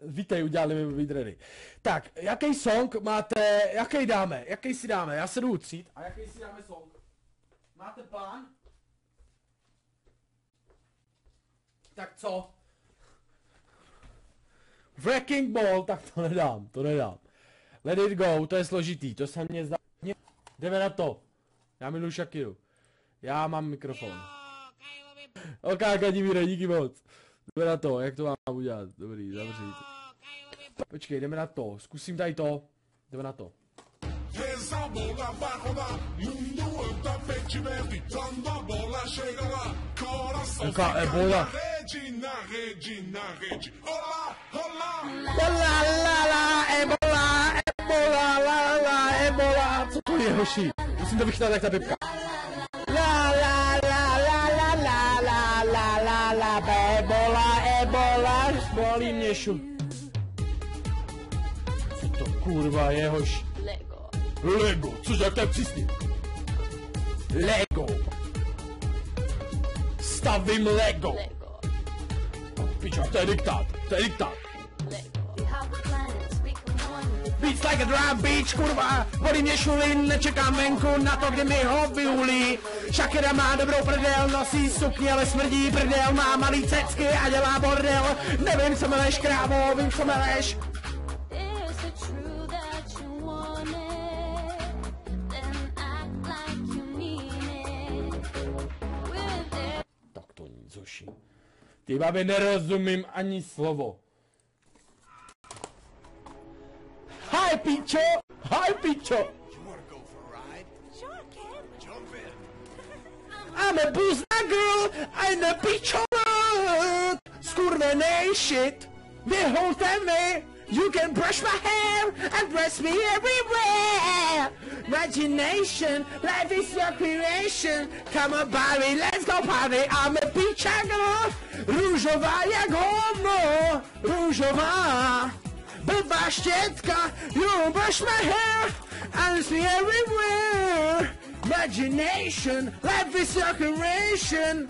Vítej, udělali mi být ready. Tak, jaký song máte, jaký si dáme? Já se jdu utřít. A jaký si dáme song? Máte plán? Tak co? Wrecking Ball, tak to nedám. Let it go, to je složitý, to se mně zdá. Jdeme na to. Já miluji Shakiru. Já mám mikrofon. Ok, Kadimíre, díky moc. Jdeme na to, jak to mám udělat? Dobrý, zavřít. Počkej, jdeme na to, zkusím tady to. Jdeme na to. Jaká ebola. Ebola, co to je, hoši? Musím to vychytat jak ta pipka. Ebola, bolí mě šu. Co to kurva je, hoši? Lego, cože, jak to je přísný? Lego. Stavím Lego. Pičo, to je diktát. Beats like a drum beach, kurva, bolí mě šulin, nečekám venku na to, kdy mi ho vyhulí. Shakira má dobrou prdel, nosí sukni, ale smrdí prdel, má malý cecky a dělá bordel. Nevím, co meleš, krávo, vím, co meleš. Tak to nic, hoši. Ty babě nerozumím ani slovo. Hi, Picho! I'm a boozna girl, I'm a Picho! Skurvený shit! Vyholte mi! You can brush my hair and dress me everywhere! Imagination, life is your creation! Come on, Barry, let's go party! I'm a Picha girl! Růžová jak hovno! Růžová! Blbá štětka, you brush my hair and see everywhere. Imagination, life is your creation.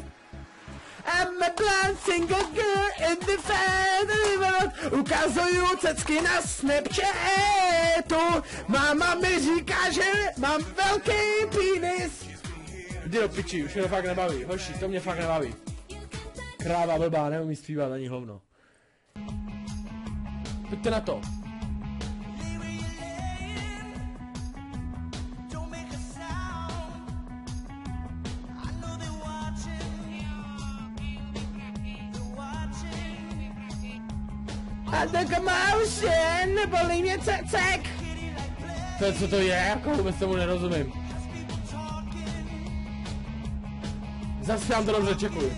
I'm a blind single girl in the family world. Ukazuju cecky na Snapchatu. Máma mi říká, že mám velký penis. Jdi do piči, už mě to fakt nebaví. Hoši, to mě fakt nebaví. Kráva blbá, neumí zpívat ani hovno. Pojďte na to. A tak mousen, bolí mě cecek. To je, co to je, jako vůbec tomu nerozumím. Zase vám to dobře čekuju.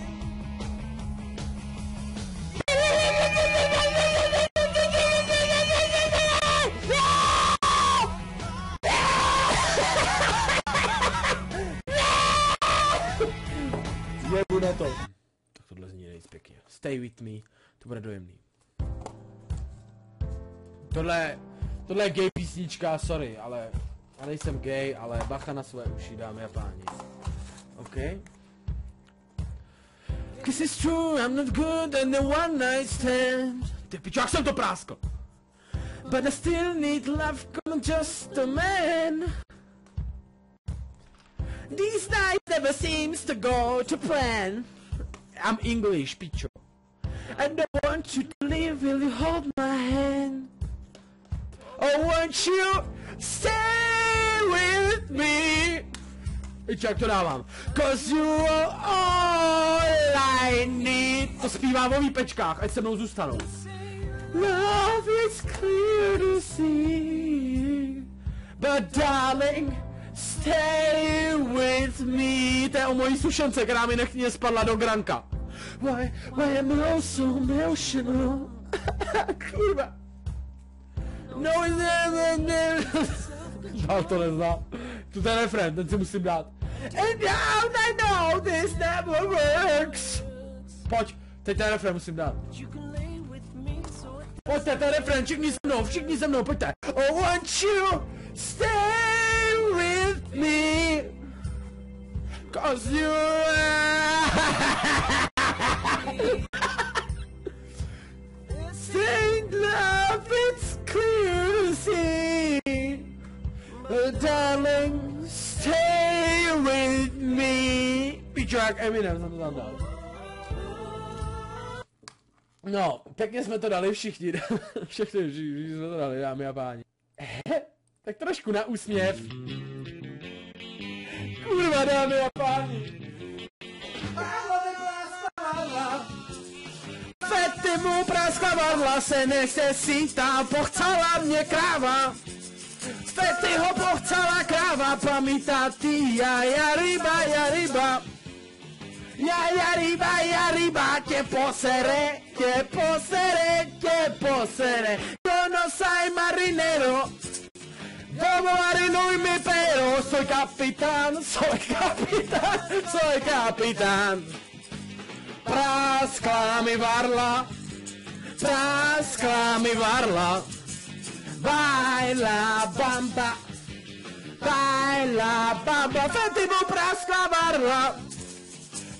Jebu na to. Tak tohle zní nejvíc pěkně. Stay with me. To bude dojemný. Tohle je gay písnička, sorry, ale já nejsem gay, ale bacha na své uši, dámy a páni. OK? Cause it's true, I'm not good and the one night stand. Ty pičo, jak jsem to práskl? But I still need love, come on, just a man. These nights never seems to go to plan. I'm English, pičo. And I want you to leave, will you hold my hand? I want you stay with me. Pičo, jak to dávám? Cause you are all I need. To zpívá o výpečkách, ať se mnou zůstanou. Love is clear to see. But darling, stay with me. To je o mojí sušence, která mi nechně spadla do granka. Why am I so emotional? Kurva. No, dál to nezná. Tu ten refrén, ten si musím dát. And now I know this never works. Pojď, teď ten refrén musím dát. Pojďte, ten refrén, všichni se mnou, pojďte. I want you, stay with me. Cause you Saint pičo jak Eminem jsem to tam dal. No, pěkně jsme to dali všichni, všichni jsme to dali, dámy a páni. Tak trošku na úsměv. Kurva, dámy a páni. Fetimu praskla varla se necesita, pochcala mě kráva. Fetyho pochcala kráva, pamítá ty, ja ryba, ja ryba. Ja ryba, tě posere, tě posere, tě posere. Yo no soy marinero, como marinuj mi pero, soy capitán, soy capitán, soy capitán. Praskla mi varla, praskla mi varla. Baila bamba, baila bamba, Fetimu praskla varla.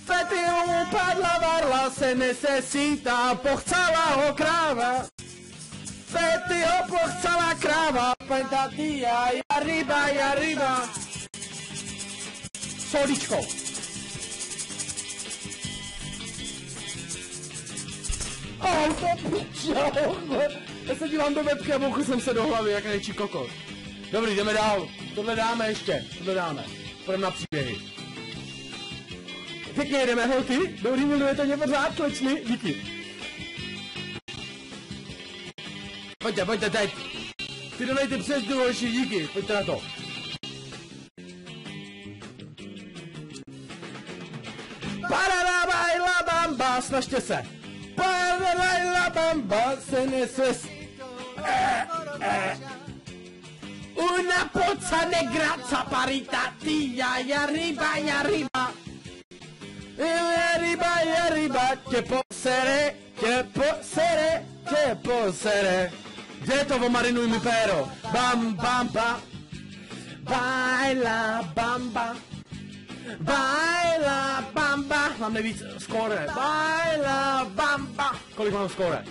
Fetimu padla varla, se necesita, pochcala ho kráva. Fetiho pochcala kráva, pentatia, ja ryba, ja ryba. Soličko. To pičo. Já se dívám do webky a bouchl jsem se do hlavy, jak nejčí kokos. Dobrý, jdeme dál. Tohle dáme ještě, tohle dáme. Půjdeme na příběhy. Pěkně jedeme, holky. Dobrý, milujete mě pořád, slečny. Díky. Pojďte, pojďte teď. Ty dodejte přes důležitý, díky. Pojďte na to. Parada baila bamba, snažte se. Parada baila bamba, se neses. Una pozza negra zaparita tia, ja ryba, ja ryba. Ja ryba, tě posere, tě posere, tě posere. Kde je to, omarinuj mi péro? Bam, bam, bam. Baila bamba. Baila bamba. Mám nejvíc skóre. Baila bamba. Kolik mám skóre?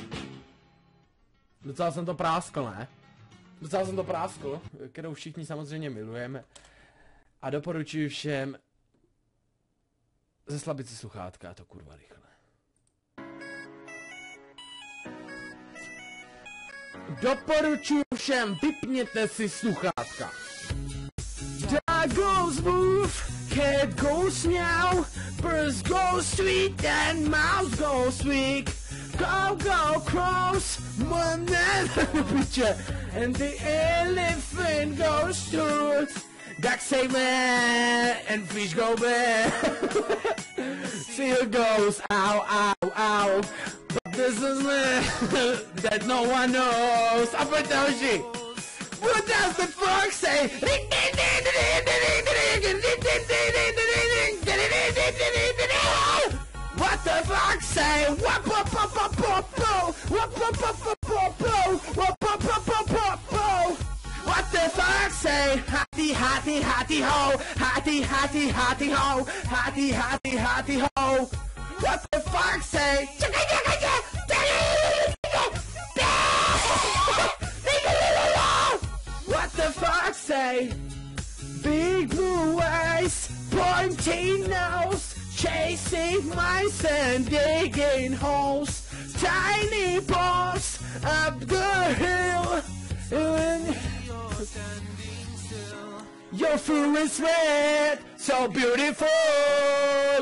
Docela jsem to práskl, ne? Docela jsem to práskl, kterou všichni samozřejmě milujeme. A doporučuji všem zeslabit si sluchátka, a to kurva rychle. Doporučuji všem, vypněte si sluchátka. Dog goes woof, cat goes meow, birds go sweet and mouse goes weak. Go, go, crows, and the elephant goes through. Ducks say meh, and fish go bad. Seal goes ow, ow, ow. But this is meh, that no one knows. Apatoshi, what does the fox say? What the fox say? What the fox say? Hatty, hatty, hatty ho, hatty, hatty, hatty ho, hatty, hatty, hatty ho. What the fox say? What the fox say? Big blue eyes, pointy nose, chasing mice and digging holes. Tiny balls up the hill. Your fur is red, so beautiful.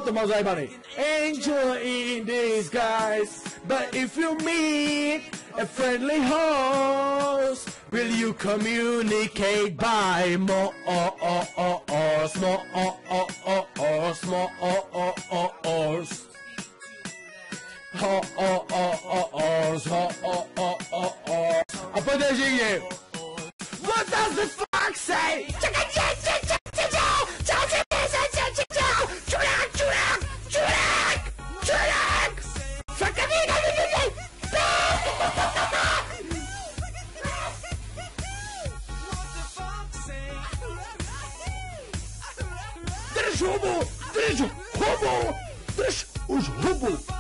The most iconic angel in disguise. But if you meet a friendly host, will you communicate by more small a podejrzenie. What does the fox say? Drž hubu! Drž hubu! Drž už hubu!